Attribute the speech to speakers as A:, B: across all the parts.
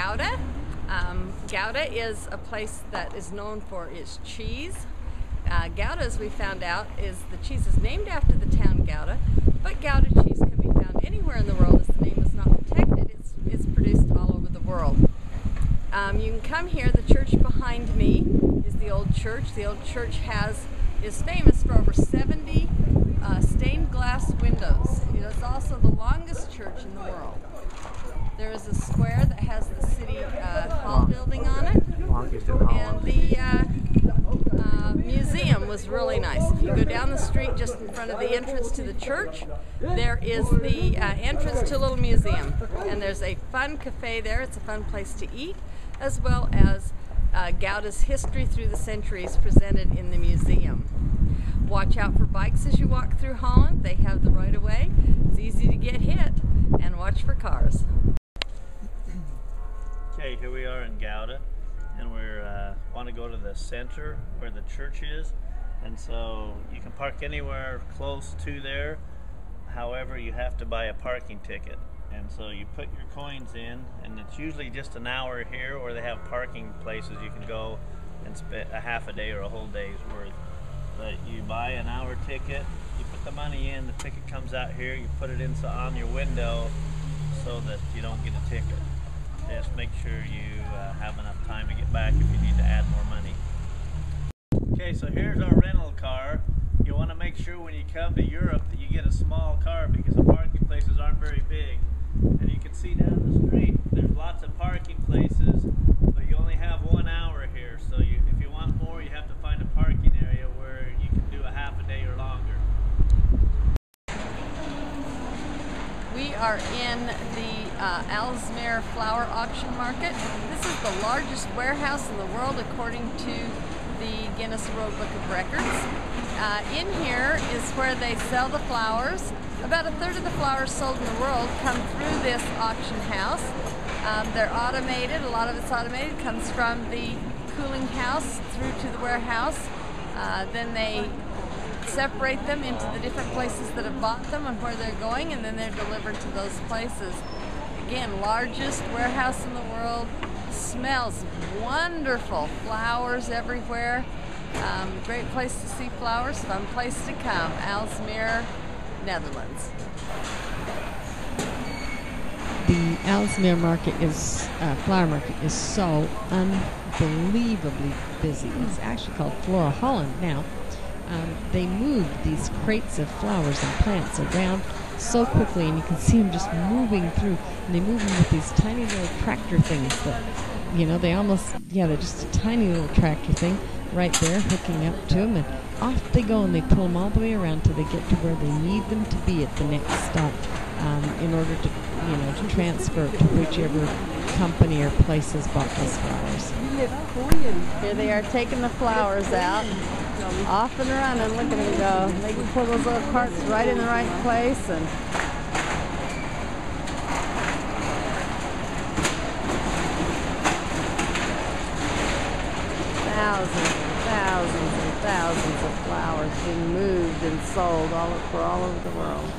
A: Gouda. Gouda is a place that is known for its cheese. Gouda, as we found out, the cheese is named after the town Gouda, but Gouda cheese can be found anywhere in the world as the name is not protected. It's produced all over the world. You can come here. The church behind me is the old church. The old church is famous for over 70 stained glass windows. It's also the longest church in the world. There is a square that has the city hall building on it, and the museum was really nice. If you go down the street just in front of the entrance to the church, there is the entrance to a little museum, and there's a fun cafe there. It's a fun place to eat, as well as Gouda's history through the centuries presented in the museum. Watch out for bikes as you walk through Holland. They have the right of way. It's easy to get hit, and watch for cars.
B: Okay, here we are in Gouda, and we want to go to the center where the church is, and so you can park anywhere close to there. However, you have to buy a parking ticket, and so you put your coins in, and it's usually just an hour here, or they have parking places you can go and spend a half a day or a whole day's worth. But you buy an hour ticket, you put the money in, the ticket comes out here, you put it in on your window so that you don't get a ticket. Just make sure you have enough time to get back if you need to add more money. Okay, so here's our rental car. You want to make sure when you come to Europe that you get a small car because the parking places aren't very big. And you can see down the street there's lots of parking places, but you only have 1 hour here. So if you want more, you have to find a parking area where you can do a half a day or longer.
A: We are in the Aalsmeer flower auction market. This is the largest warehouse in the world according to the Guinness World Book of Records. In here is where they sell the flowers. About a third of the flowers sold in the world come through this auction house. They're automated. A lot of it's automated. Comes from the cooling house through to the warehouse. Then they separate them into the different places that have bought them and where they're going, and then they're delivered to those places. Again, largest warehouse in the world. Smells wonderful. Flowers everywhere. Great place to see flowers. Fun place to come. Aalsmeer, Netherlands.
C: The Aalsmeer market flower market is so unbelievably busy. It's actually called Flora Holland now. They move these crates of flowers and plants around so quickly, and you can see them just moving through. And they move them with these tiny little tractor things that, they're just a tiny little tractor thing right there hooking up to them, and off they go, and they pull them all the way around till they get to where they need them to be at the next stop, in order to, to transfer to whichever company or place has bought those flowers.
A: Here they are taking the flowers out. Off and running. Look at them go. They can pull those little carts right in the right place, and thousands of flowers being moved and sold all over the world.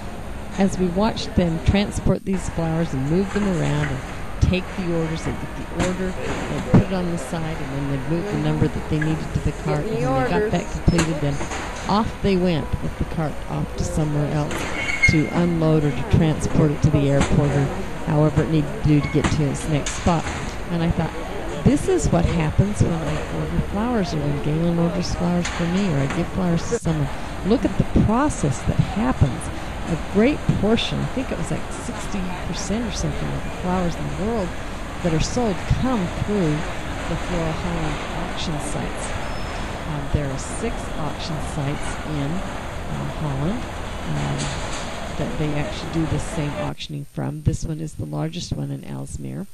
C: As we watch them transport these flowers and move them around and take the orders, they get the order, they put it on the side, and then they move the number that they needed to the cart, and when they got that completed, then off they went with the cart off to somewhere else to unload or to transport it to the airport or however it needed to do to get to its next spot. And I thought, this is what happens when I order flowers, or when Galen orders flowers for me, or I give flowers to someone. Look at the process that happens. A great portion, I think it was like 60% or something of the flowers in the world that are sold come through the Flora Holland auction sites. There are 6 auction sites in Holland that they actually do the same auctioning from. This one is the largest one in Aalsmeer.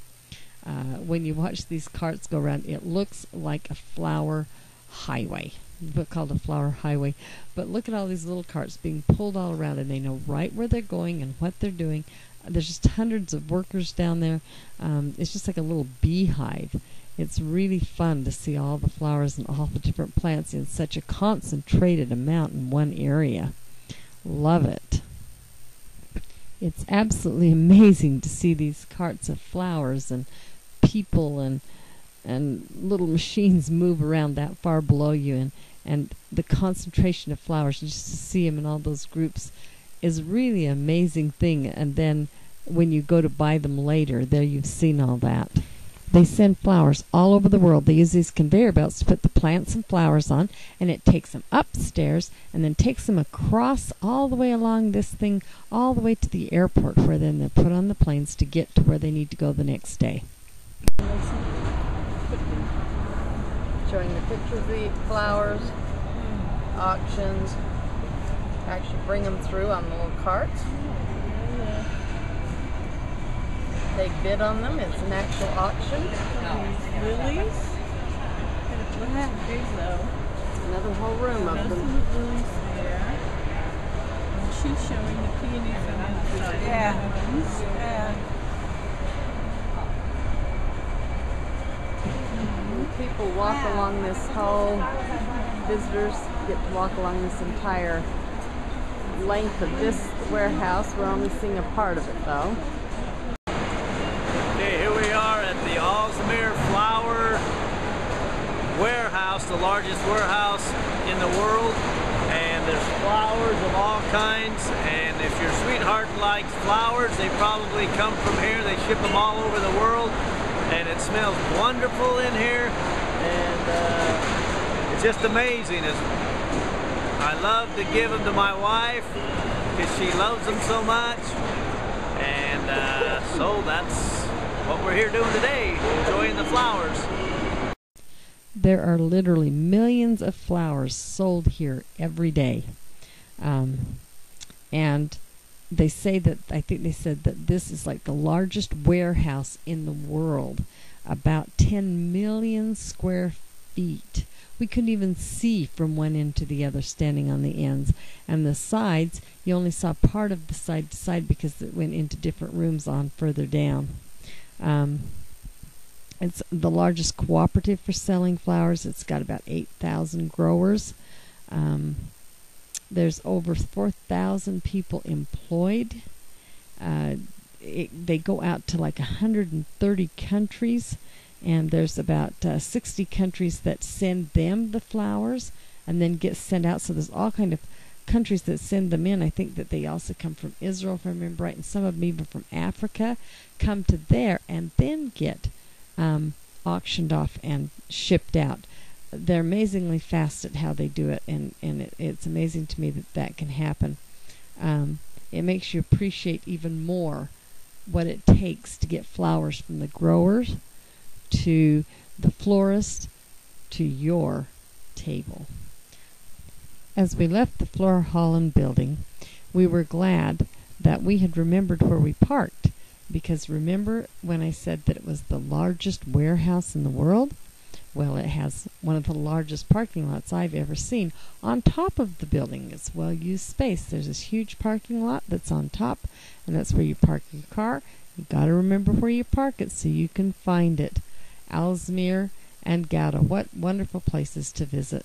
C: When you watch these carts go around, it looks like a flower highway. Book called a flower highway, but look at all these little carts being pulled all around, and they know right where they're going and what they're doing. There's just hundreds of workers down there. It's just like a little beehive. It's really fun to see all the flowers and all the different plants in such a concentrated amount in one area. Love it. It's absolutely amazing to see these carts of flowers and people and little machines move around that far below you, and the concentration of flowers, just to see them in all those groups, is really an amazing thing. And then when you go to buy them later, there you've seen all that. They send flowers all over the world. They use these conveyor belts to put the plants and flowers on, and it takes them upstairs and then takes them across all the way along this thing, all the way to the airport, where then they're put on the planes to get to where they need to go the next day.
A: Showing the pictures of the flowers, auctions, actually bring them through on the little carts. They bid on them. It's an actual auction.
D: Lilies? That's big though.
A: Another whole room of
D: Those
A: them.
D: are the lilies there. And she's showing the peonies on the side. Yeah.
A: People walk along this whole, visitors get to walk along this entire length of this warehouse. We're only seeing a part of it though.
B: Okay, here we are at the Aalsmeer Flower Warehouse, the largest warehouse in the world. And there's flowers of all kinds. And if your sweetheart likes flowers, they probably come from here. They ship them all over the world. And it smells wonderful in here. And it's just amazing. I love to give them to my wife because she loves them so much. And so that's what we're here doing today, enjoying the flowers.
C: There are literally millions of flowers sold here every day. And they say that, I think they said that this is like the largest warehouse in the world, about 10 million square feet. We couldn't even see from one end to the other standing on the ends. And the sides, you only saw part of the side to side because it went into different rooms on further down. It's the largest cooperative for selling flowers. It's got about 8,000 growers. There's over 4,000 people employed. They go out to like 130 countries, and there's about 60 countries that send them the flowers and then get sent out. So there's all kind of countries that send them in. I think that they also come from Israel, if I remember right, and some of them even from Africa come to there and then get auctioned off and shipped out. They're amazingly fast at how they do it, and it's amazing to me that that can happen. It makes you appreciate even more what it takes to get flowers from the growers to the florist to your table. As we left the Flora Holland building, we were glad that we had remembered where we parked, because remember when I said that it was the largest warehouse in the world? Well, it has one of the largest parking lots I've ever seen. On top of the building, it's well-used space. There's this huge parking lot that's on top, and that's where you park your car. You got to remember where you park it so you can find it. Aalsmeer and Gouda, what wonderful places to visit.